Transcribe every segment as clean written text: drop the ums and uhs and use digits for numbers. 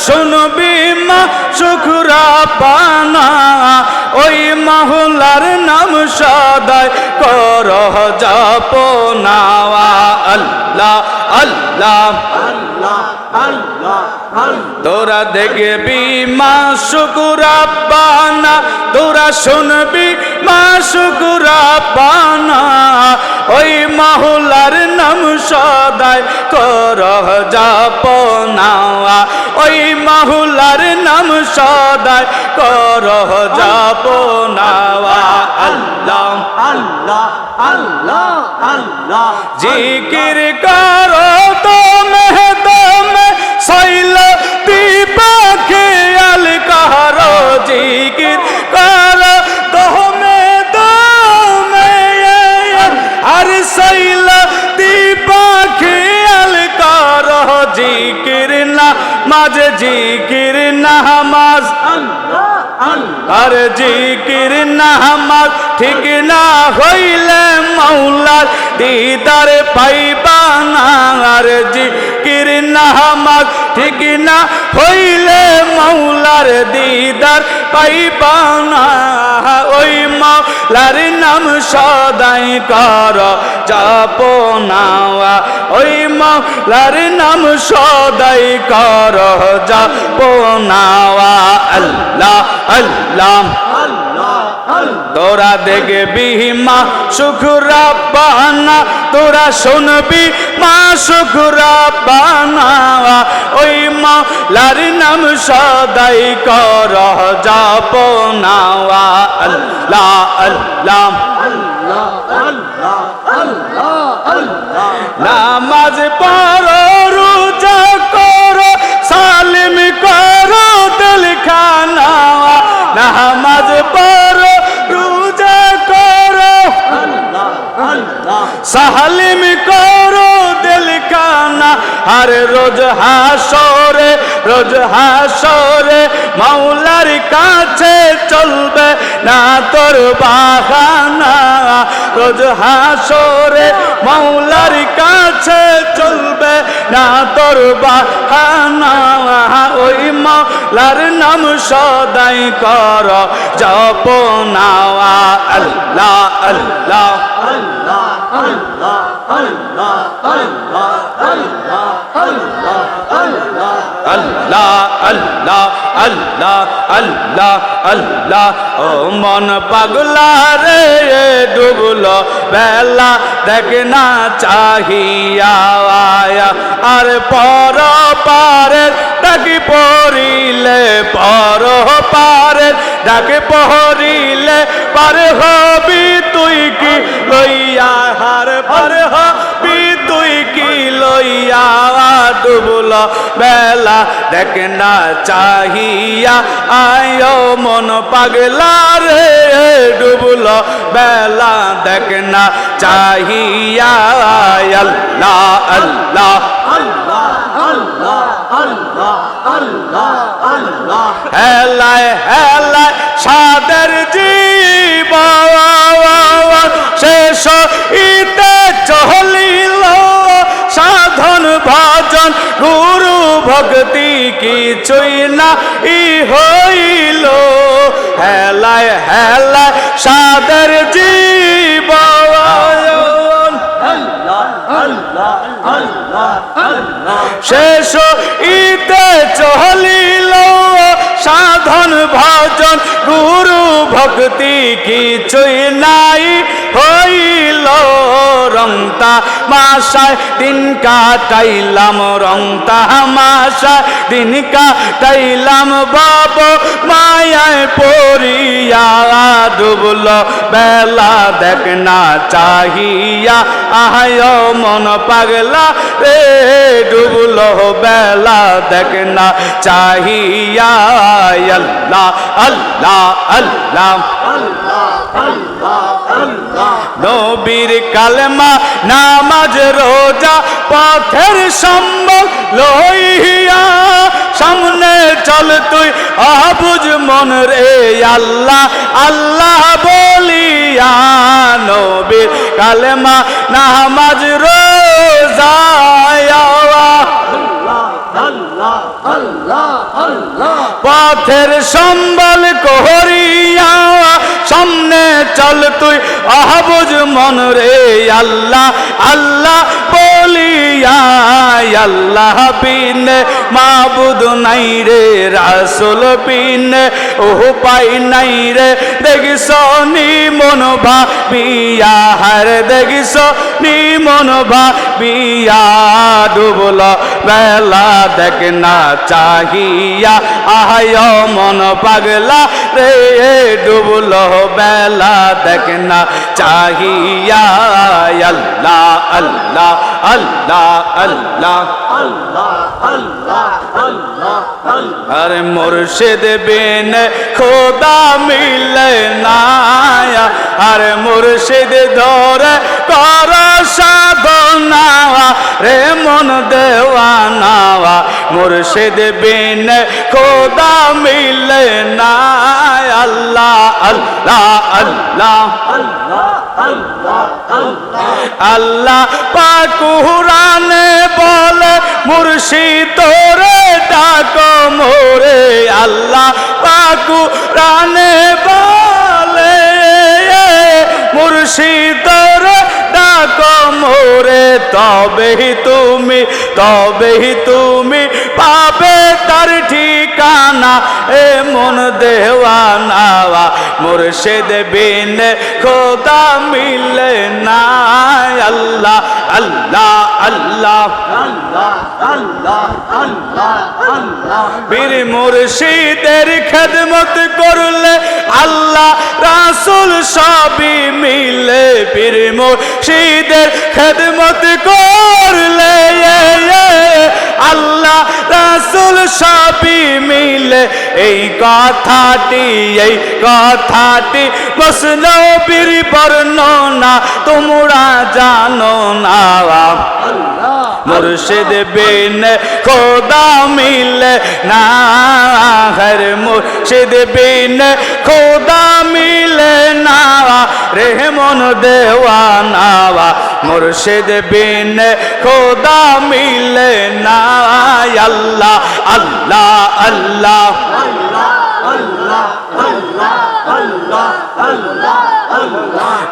শুনবি মা শুকরাবানা ওই মাওলার নাম সদাই করহ জপনা আল্লাহ আল্লাহ আল্লাহ আল্লাহ আল্লাহ তোরা দেখবি মা শুকরাবানা তোরা শুনবি মা শুকরাবানা ওই মাওলার নাম সদাই করহ জপনা ওই মাওলার নাম সদাই করহ জপনা আল্লাহ আল্লাহ আল্লাহ আল্লাহ জিকির করো তুমি শৈল দীপা খেয়াল করো জিকির করো তুমি আর শৈল দীপা খেয়াল করো জিকির না মাঝ জিকির নামাজ আর জিকির নামাজ ঠিক না হইলে মাওলার দিদার পাইবা না আর জিকির নামাজ ঠিক না হইলে মাওলার দিদার পাইবা না ওই মাওলার নাম সদাই কর জপনা ওই মাওলার নাম সদাই কর জপনা আল্লাহ আল্লাহ তোরা দেখবি মা শুকরাবানা তোরা শুনবি মা শুকরাবানা ওই মাওলার নাম সদাই কর জপনা আল্লাহ আল্লাহ নামাজ পড়ো রোজা করো সালিম করো দিলখানা নামাজ পড়ো রোজা করো সালিম করো দিলখানা আর রোজ হাসরে মাওলার কাছে চলবে না তোর বাহানা রোজ হাসরে মাওলার কাছে চলবে না তোর বাহানা ওই মাওলার নাম সদাই কর জপনা আল্লাহ আল্লাহ আল্লাহ আল্লাহ আল্লাহ আল্লাহ আল্লাহ আল্লাহ আল্লাহ আল্লাহ আল্লাহ আল্লাহ আল্লাহ আল্লাহ ও মন পাগলা রে ডুবলো বেলা দেখ না চাহিয়া আর পর পারের ডাকি পড়িলে পর পারের ডাকে পড়িলে পারে হবি তুই কি লইয়া হার পারে হবি তুই কি লইয়া ডুবল বেলা দেখ না চাহিয়া আয় মন পাগলা রে ডুবল বেলা দেখ না চাহিয়া আল্লাহ আল্লাহ আল্লাহ আল্লাহ আল্লাহ আল্লাহ আল্লাহ হেলায় হেলায় সাদের জীবন শেষ ইতে চলিল সাধন ভজন গুরু ভক্তি কিছুই না ই হইল হেলায় হেলায় সাদের জীবন আল্লাহ আল্লাহ আল্লাহ শেষ ইতে চলিল সাধন ভজন গুরু ভক্তি কিছুই নাই হইল রংতা মাসায় দিন কাটাইলাম রংতা মাসায় দিন কাটাইলাম বাব মায়ায় পড়িয়া ডুবল বেলা দেখ না চাহিয়া আয় মন পাগলা রে ডুবল বেলা দেখ না চাহিয়া আল্লাহ আল্লাহ আল্লাহ নবীর কালেমা নামাজ রোজা পথের সম্বল লইয়া সামনে চল তুই আবুজ মন রে আল্লাহ আল্লাহ বলিয়া নবীর কালেমা নামাজ রোজা আল্লাহ আল্লাহ পথের সম্বল করিয়া সামনে চল তুই আহবুজ মন রে আল্লাহ আল্লাহ বলিয়া আল্লাহ বিনে মাবুদ নাই রে রাসূল বিনে ওহ পাই নাই রে দেখিস নি মন ভাবিয়া হার দেখিস নি মন ভাবিয়া ডুবল বেলা দেখ না চাহিয়া আয় মন পাগলা রে ডুবল বেলা দেখ না চাহিয়া আল্লাহ আল্লাহ আল্লাহ আল্লাহ আর মুর্শিদ বিন খোদা মিলে না আর মুর্শিদ ধরে কর সাধনা রে মন দেওয়ানা মুর্শিদ বিন খোদা মিলে না আল্লাহ আল্লাহ আল্লাহ আল্লাহ পাক কুরআনে বলে মুর্শিদ তোরে ডাকো মোরে আল্লাহ পাক কুরআনে বলে মুর্শিদ তোরে ডাকো মোরে তবেই তুমি পাবে তার ঠিকানা এ মন দেওয়ানা মুর্শিদ বিন খোদা মিলে না আল্লাহ আল্লাহ আল্লাহ বীর মুর্শিদের খেদমত করলে আল্লাহ রাসূল সবই মিলে বীর মুর্শিদের খেদমত করলে আল্লাহ রাসূল সবই মিলে এই কথাটি মসনবীর বর্ণনা তোমরা জানো না মুর্শিদ বিন খোদা মিলে না হর মুর্শিদ বিন খোদা মিলে না রে মন দেওয়ানা মুর্শিদ বিন খোদা মিলে না আল্লাহ আল্লাহ আল্লাহ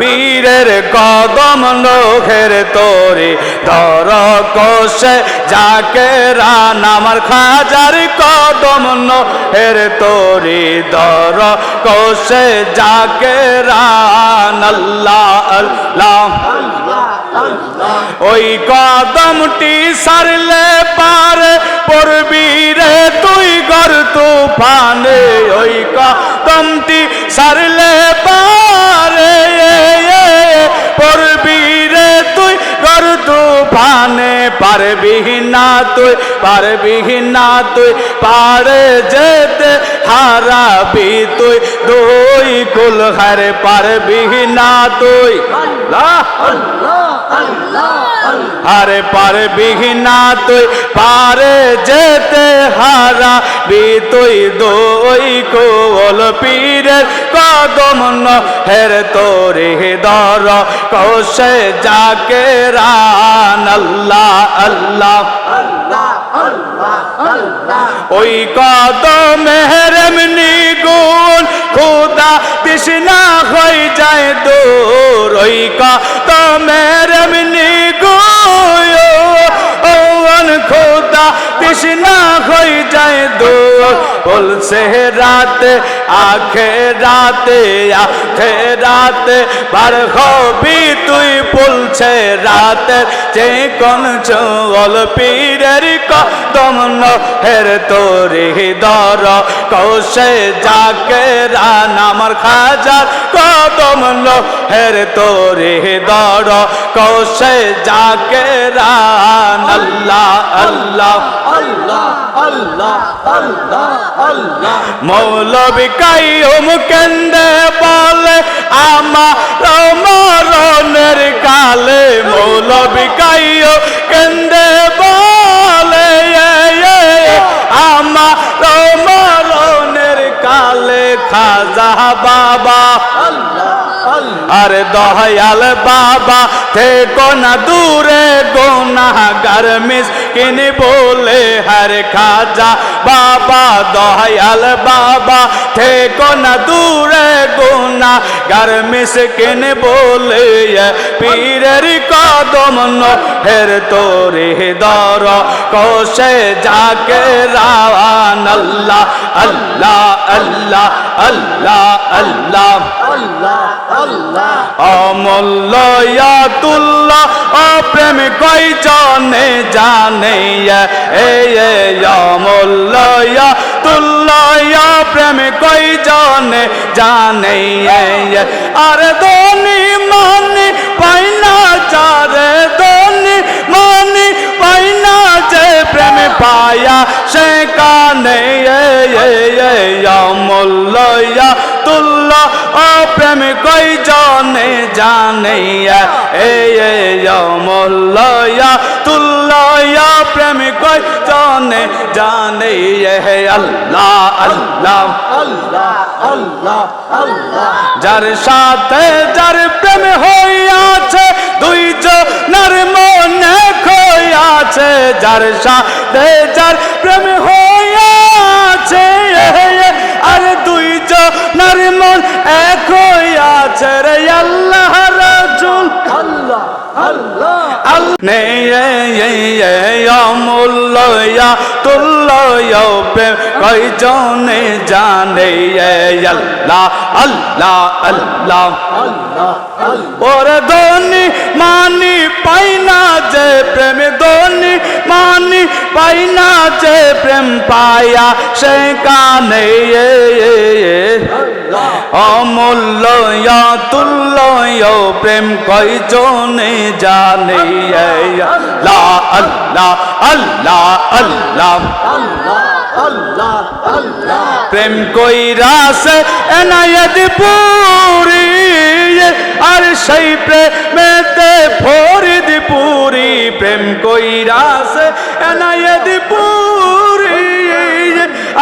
পীরের কদম লোকের তোরে ধর কোষে যাকে রান আমার খাজার কদম নোহের তোরে ধর কোষে যাকে রান আল্লাহ আল্লাহ ওই কদমটি সারলে পারে পড়বি রে তুই গর তুফানে ওই কদমটি সারলে পারে পড়বি রে তুই গর তুফানে পারবি না তুই পারে যেতে হারাবি তুই দুই কুল হারে পারবি না তুই আরে পারবি না তুই পারে যেতে হারাবি তুই দুই কুল পীরের কদম হের তোরে দর কৌশে যাকে রান আল্লাহ আল্লাহ ওই কদমের এমনি গুণ খোদা তৃষ্ণা হয়ে যায় দূর ওই কদমের এমনি গুণ খোদা তৃষ্ণা হয়ে যায় দূর বলছে রাতে আখে রাতে বার হবি তুই বলছে রাতে যে কোন চল পীরের কদম হের তোরে দর কৌশে যাকে রান আমার খাজার কদম হের তোরে দর কৌশে যাকে রান আল্লাহ আল্লাহ মৌলবী কাইয়ুম কেন্দে বলে আমার মরণের কালে মৌলবী কাইয়ুম কেন্দে বলে আমার মরণের কালে খাজা বাবা আরে দয়াল বাবা থেকো না দূরে গুনাহগার মিস কিনে বলে হর খাজা বাবা দয়াল বাবা থেকো না দূরে গুনা গার মিসকিন বলে পীরের কদম হের তোরে দর কোশে যাকে রাওয়ান আল্লাহ আল্লাহ আল্লাহ আল্লাহ আল্লাহ আল্লাহ আল্লাহ অমূল্যাতুল্লাহ প্রেম কই জনে জানে অমূল্যাতুল্লাহ প্রেম কই জনে জানে আর দনি মানি পাই না যারে দনি মানি পাই না যে প্রেম পায়া সে কানে অমূল্যাতুল্লাহ প্রেম কই জনে জানে অমূল্যাতুল্লাহ প্রেম কই জনে জানে আল্লাহ আল্লাহ আল্লাহ আল্লাহ আল্লাহ যার সাথে যার প্রেম হইয়াছে দুইজনের মনে খইয়াছে যার সাথে যার প্রেম হইয়াছে আর দুইজনের মন এক হইয়াছে রে আল্লাহ রাসূল আল্লাহ আল্লাহ অমূল্যাতুল্লাহ প্রেম কই জনে জানে আল্লাহ আল্লাহ আল্লাহ আল্লাহ ওরে দনি মানি পাই না যে প্রেম দনি মানি পাই না যে প্রেম পায়া সে কানে অমূল্যাতুল্লাহ প্রেম কই জনে জানে আল্লাহ আল্লাহ আল্লাহ আল্লাহ আল্লাহ আল্লাহ আল্লাহ প্রেম কইরাছে এনায়েত পুরি আর সেই প্রেমেতে ফরিদপুরি প্রেম কইরাছে এনায়েত পুরি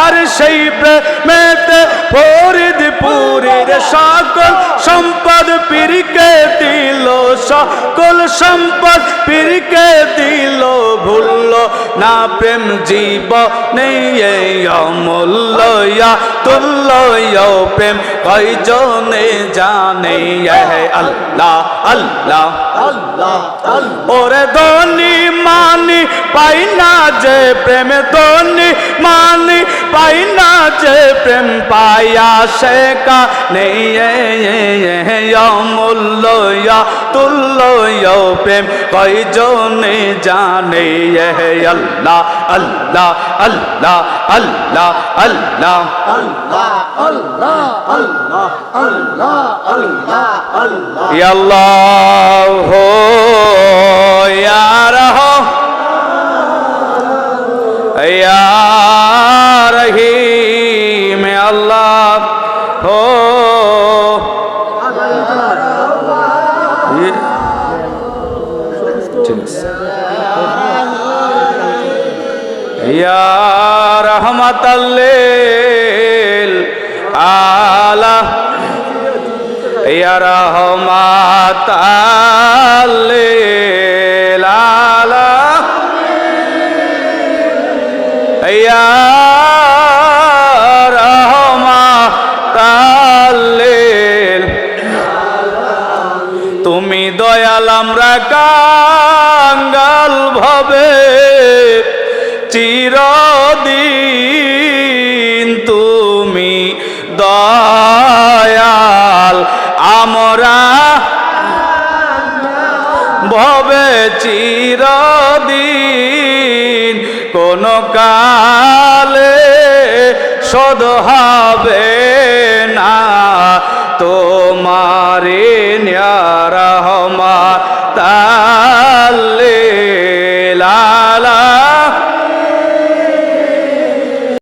আর সেই প্রেমেতে ফরিদপুরের সকল সম্পদ পীরকে দিল সকল সম্পদ পীরকে দিল ভুলল না প্রেম জীবনে অমূল্যাতুল্লাহ প্রেম কই জনে জানে আল্লাহ আল্লাহ আল্লাহ আল্লাহ ওরে দনি মানি পাই না যে প্রেম দনি মানি পাই না যে প্রেম পায়া সে কানে অমূল্যাতুল্লাহ প্রেম কই জনে জানে আল্লাহ আল্লাহ আল্লাহ আল্লাহ আল্লাহ আল্লাহ আল্লাহ আল্লাহ আল্লাহ আল্লাহ আল্লাহ ইয়া আল্লাহ হো ইয়া রাহম ইয়া রহিম আল্লাহ হো ইয়া রহমাতাল লিল আলা ইয়া রহমাতাল লিল আলা ইয়া রহমাতাল লিল তুমি দয়াল আমরা কাঙ্গাল ভাবে চিরদিন তুমি দয়াল আমরা ভবে চিরদিন কোন কালে শোধ হবে না তোমারে নিয়া রহমান